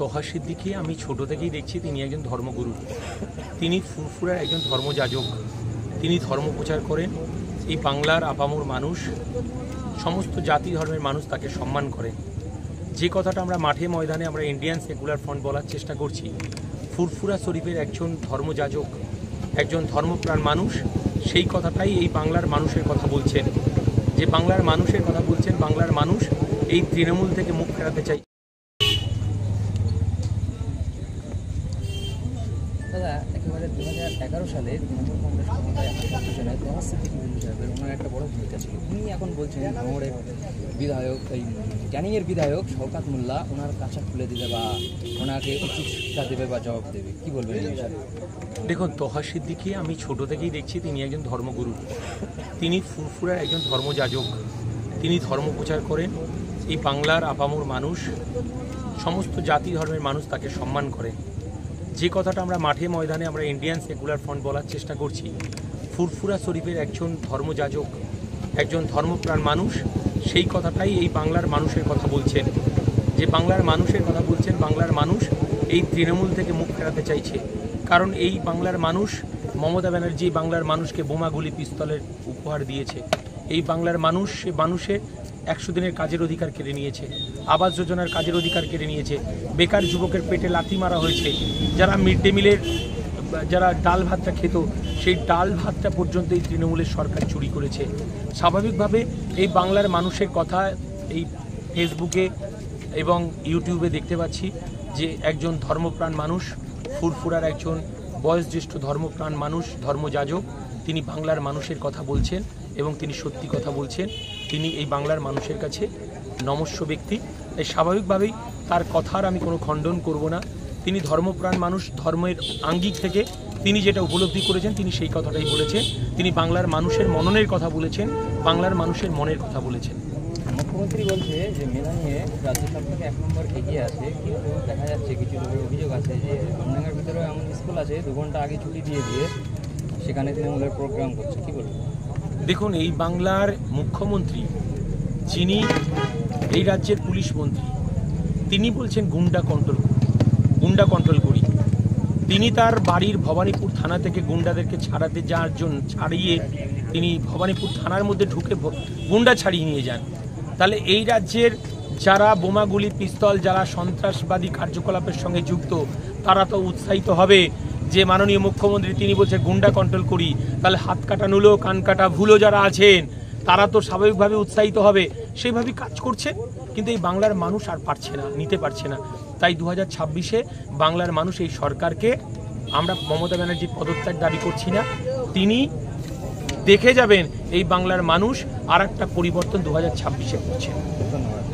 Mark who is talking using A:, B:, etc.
A: তোহা সিদ্দিকী আমি ছোট থেকেই দেখছি তিনি একজন ধর্মগুরু, তিনি ফুরফুরার একজন ধর্মযাজক, তিনি ধর্ম প্রচার করেন। এই বাংলার আপামর মানুষ, সমস্ত জাতি ধর্মের মানুষ তাকে সম্মান করেন। যে কথাটা আমরা মাঠে ময়দানে আমরা ইন্ডিয়ান সেকুলার ফ্রন্ট বলার চেষ্টা করছি, ফুরফুরা শরীফের একজন ধর্মযাজক, একজন ধর্মপ্রাণ মানুষ, সেই কথাটাই এই বাংলার মানুষের কথা বলছেন। যে বাংলার মানুষের কথা বলছেন, বাংলার মানুষ এই তৃণমূল থেকে মুখ ফেরাতে চাই।
B: দাদা, একেবারে 2011 সালে তৃণমূল কংগ্রেস ক্ষমতায় আসার পিছনে তোহা সিদ্দিকী সাহেবের ওনার একটা বড় ভূমিকা ছিল। উনি এখন বলছেন ভাঙড়ের বিধায়ক, এই ক্যানিংয়ের বিধায়ক শওকত মোল্লা ওনার কাঁচা খুলে দিলে বা ওনাকে উচিত শিক্ষা দেবে বা জবাব দেবে, কি বলবেন এই বিষয়ে?
A: দেখুন, তোহা সিদ্দিকী আমি ছোট থেকেই দেখছি তিনি একজন ধর্মগুরু, তিনি ফুরফুরার একজন ধর্মযাজক, তিনি ধর্ম প্রচার করেন। এই বাংলার আপামর মানুষ, সমস্ত জাতি ধর্মের মানুষ তাকে সম্মান করেন। যে কথাটা আমরা মাঠে ময়দানে আমরা ইন্ডিয়ান সেকুলার ফ্রন্ট বলার চেষ্টা করছি, ফুরফুরা শরীফের একজন ধর্মযাজক, একজন ধর্মপ্রাণ মানুষ, সেই কথাটাই এই বাংলার মানুষের কথা বলছেন। যে বাংলার মানুষের কথা বলছেন, বাংলার মানুষ এই তৃণমূল থেকে মুখ ফেরাতে চাইছে। কারণ এই বাংলার মানুষ, মমতা ব্যানার্জি বাংলার মানুষকে বোমাগুলি পিস্তলের উপহার দিয়েছে। এই বাংলার মানুষ, সে মানুষের 100 দিনের কাজের অধিকার কেড়ে নিয়েছে, আবাস যোজনার কাজের অধিকার কেড়ে নিয়েছে, বেকার যুবকের পেটে লাথি মারা হয়েছে, যারা মিড ডে মিলের যারা ডাল ভাতটা খেত, সেই ডাল ভাতটা পর্যন্ত এই তৃণমূলের সরকার চুরি করেছে। স্বাভাবিকভাবে এই বাংলার মানুষের কথা এই ফেসবুকে এবং ইউটিউবে দেখতে পাচ্ছি যে একজন ধর্মপ্রাণ মানুষ, ফুরফুরার একজন বয়োজ্যেষ্ঠ ধর্মপ্রাণ মানুষ, ধর্মযাজক, তিনি বাংলার মানুষের কথা বলছেন এবং তিনি সত্যি কথা বলছেন। তিনি এই বাংলার মানুষের কাছে নমস্য ব্যক্তি, তাই স্বাভাবিকভাবেই তার কথার আমি কোনো খণ্ডন করব না। তিনি ধর্মপ্রাণ মানুষ, ধর্মের আঙ্গিক থেকে তিনি যেটা উপলব্ধি করেছেন তিনি সেই কথাটাই বলেছেন। তিনি বাংলার মানুষের মননের কথা বলেছেন, বাংলার মানুষের মনের কথা বলেছেন।
B: মুখ্যমন্ত্রী বলছে যে মেধা নিয়ে রাজ্য সরকার 1 নম্বর এগিয়ে আছে, কিন্তু দেখা যাচ্ছে কিছু লোকের অভিযোগ আছে যে আমডাঙ্গার ভিতরেও এমন স্কুল আছে 2 ঘন্টা আগে ছুটি দিয়ে সেখানে তৃণমূলের প্রোগ্রাম করছে, কি বলবেন?
A: দেখুন, এই বাংলার মুখ্যমন্ত্রী, যিনি এই রাজ্যের পুলিশ মন্ত্রী, তিনি বলছেন গুন্ডা কন্ট্রোল করি। তিনি তার বাড়ির ভবানীপুর থানা থেকে গুন্ডাদেরকে ছাড়াতে যাওয়ার জন্য ছাড়িয়ে তিনি ভবানীপুর থানার মধ্যে ঢুকে গুন্ডা ছাড়িয়ে নিয়ে যান। তাহলে এই রাজ্যের যারা বোমাগুলি পিস্তল, যারা সন্ত্রাসবাদী কার্যকলাপের সঙ্গে যুক্ত, তারা তো উৎসাহিত হবে যে মাননীয় মুখ্যমন্ত্রী তিনি বলছে গুন্ডা কন্ট্রোল করি। তাহলে হাত কাটা নুলো, কান কাটা ভুলো যারা আছেন তারা তো স্বাভাবিকভাবে উৎসাহিত হবে, সেইভাবেই কাজ করছে। কিন্তু এই বাংলার মানুষ আর পারছে না, নিতে পারছে না। তাই 2026-এ বাংলার মানুষ এই সরকারকে, আমরা মমতা ব্যানার্জির পদত্যাগ দাবি করছি না, তিনি দেখে যাবেন এই বাংলার মানুষ আর একটা পরিবর্তন 2026-এ করছে।
B: ধন্যবাদ।